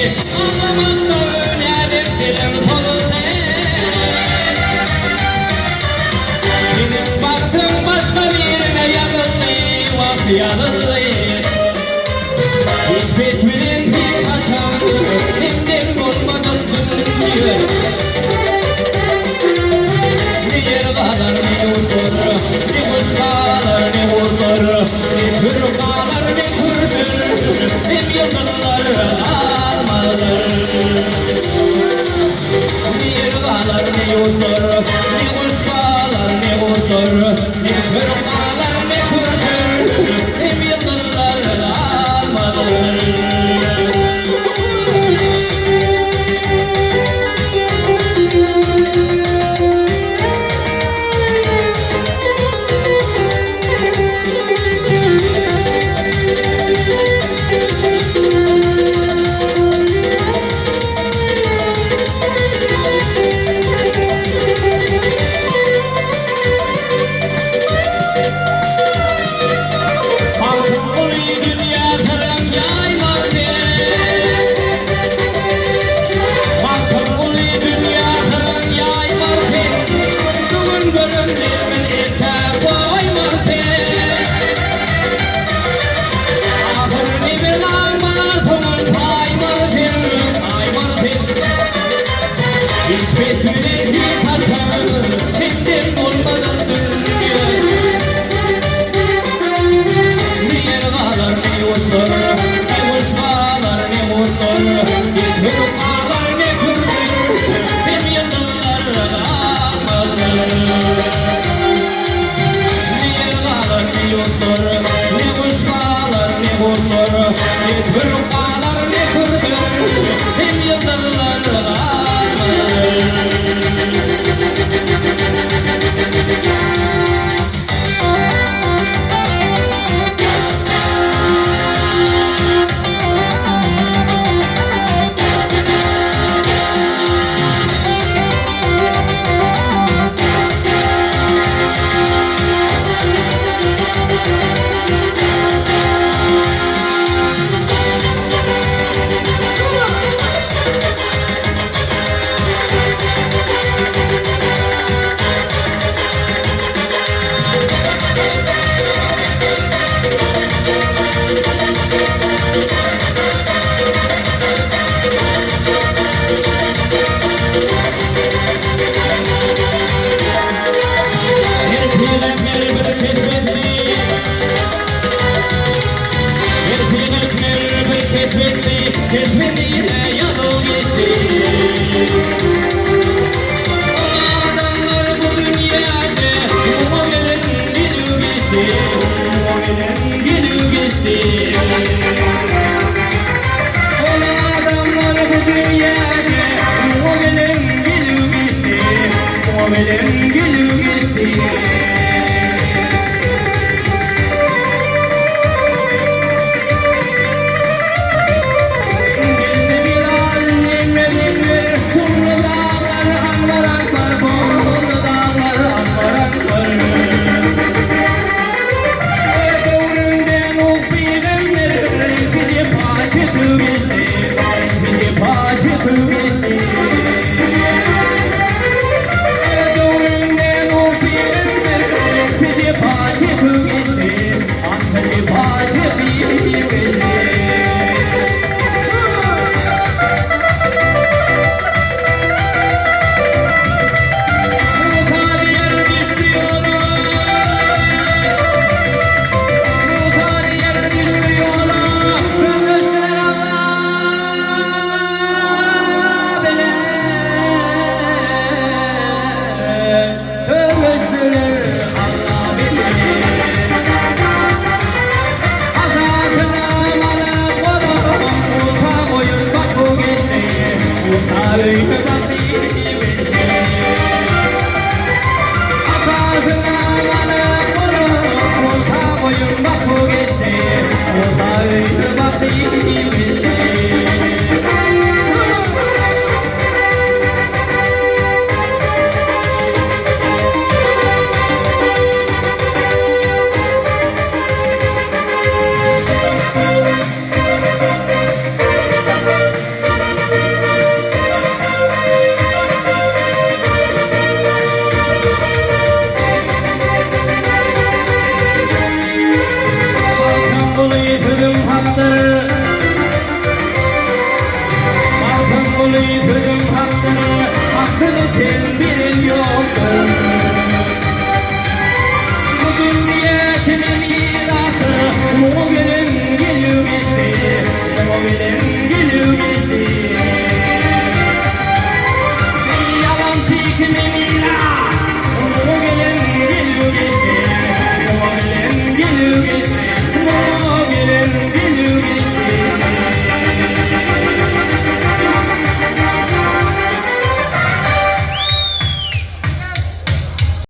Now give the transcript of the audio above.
Ağlamakta öyledir dilim dolu sen. Benim baktım başka birine yanıldı, yanıldı. Hiç bitmedin hiç açandı, kimdir olmadan dünya. Ne yer kalır ne huzur, ne kuş kalır ne huzur, ne kür kalır ne kürdür, ne yıldırlar almalıdır. Ne yer kalır ne huzur, ne kuş kalır ne huzur, ne kür kalır ne kürdür, ne yıldırlar almalıdır. Hiç bitmedi hiç açandı, kimdir olmadan dünya. Ne yer kalır ne huzur, ne kuş kalır ne huzur, ne kür kalır ne kürdür, ne yıldırlar almalıdır. Ne yer kalır ne huzur, ne kuş kalır ne huzur, ne kür kalır ne kürdür, ne yıldırlar almalıdır. Kesmedi yine yanıl geçti.